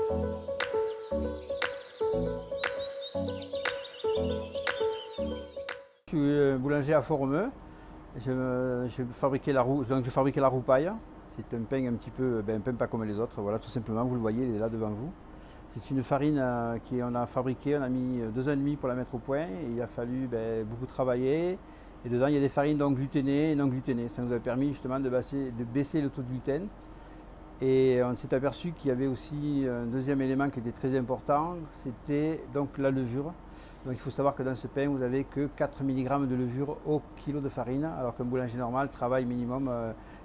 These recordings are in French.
Je suis boulanger à Fort-Romeu. Je fabriquais la roupaille. C'est un pain un petit peu, un pain pas comme les autres, voilà, tout simplement, vous le voyez, il est là devant vous. C'est une farine qu'on a fabriquée, on a mis 2 ans et demi pour la mettre au point, et il a fallu beaucoup travailler. Et dedans, il y a des farines donc gluténées et non gluténées. Ça nous a permis justement de baisser le taux de gluten. Et on s'est aperçu qu'il y avait aussi un deuxième élément qui était très important, c'était donc la levure. Donc il faut savoir que dans ce pain, vous n'avez que 4 mg de levure au kilo de farine, alors qu'un boulanger normal travaille minimum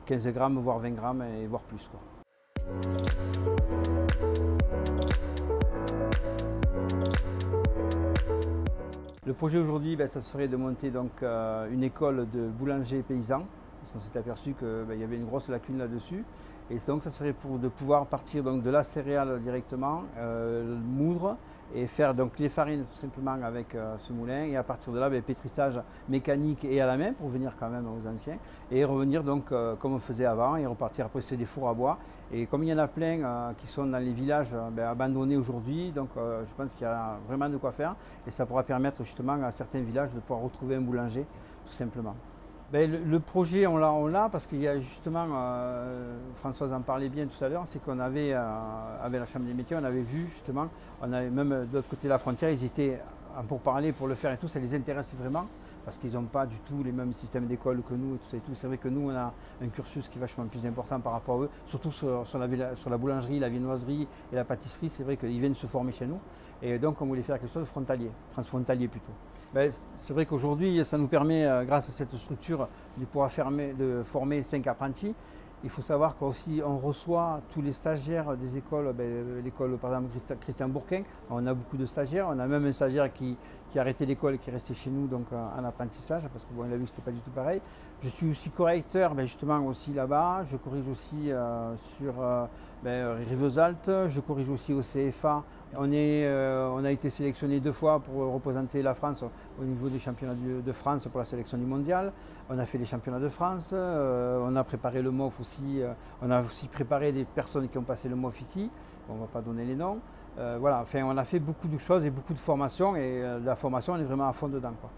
15 grammes, voire 20 grammes, et voire plus, quoi. Le projet aujourd'hui, ça serait de monter donc, une école de boulangers paysans, parce qu'on s'est aperçu qu'il y avait une grosse lacune là-dessus. Et donc ça serait de pouvoir partir donc, de la céréale directement, moudre et faire donc, les farines tout simplement avec ce moulin. Et à partir de là, pétrissage mécanique et à la main pour venir quand même aux anciens. Et revenir donc comme on faisait avant et repartir après c'est des fours à bois. Et comme il y en a plein qui sont dans les villages abandonnés aujourd'hui, donc je pense qu'il y a vraiment de quoi faire. Et ça pourra permettre justement à certains villages de pouvoir retrouver un boulanger tout simplement. Le projet, on l'a parce qu'il y a justement, Françoise en parlait bien tout à l'heure, c'est qu'on avait, avec la Chambre des métiers, on avait vu justement, on avait même de l'autre côté de la frontière, ils étaient en pourparlers pour le faire et tout, ça les intéresse vraiment, parce qu'ils n'ont pas du tout les mêmes systèmes d'école que nous et tout ça et tout. C'est vrai que nous, on a un cursus qui est vachement plus important par rapport à eux, surtout sur la boulangerie, la viennoiserie et la pâtisserie. C'est vrai qu'ils viennent se former chez nous. Et donc, on voulait faire quelque chose de frontalier, transfrontalier plutôt. C'est vrai qu'aujourd'hui, ça nous permet, grâce à cette structure, de pouvoir former 5 apprentis. Il faut savoir qu'aussi on reçoit tous les stagiaires des écoles, l'école par exemple Christian Bourquin, on a beaucoup de stagiaires, on a même un stagiaire qui a arrêté l'école et qui est resté chez nous donc en apprentissage parce que bon, il a vu que c'était pas du tout pareil. Je suis aussi correcteur justement aussi là-bas, je corrige aussi sur Rivesaltes, je corrige aussi au CFA. On a été sélectionné 2 fois pour représenter la France au niveau des championnats de France pour la sélection du mondial. On a fait les championnats de France, on a préparé le MOF aussi, on a aussi préparé des personnes qui ont passé le MOF ici, on ne va pas donner les noms. Voilà, enfin, on a fait beaucoup de choses et beaucoup de formations et la formation on est vraiment à fond dedans, quoi.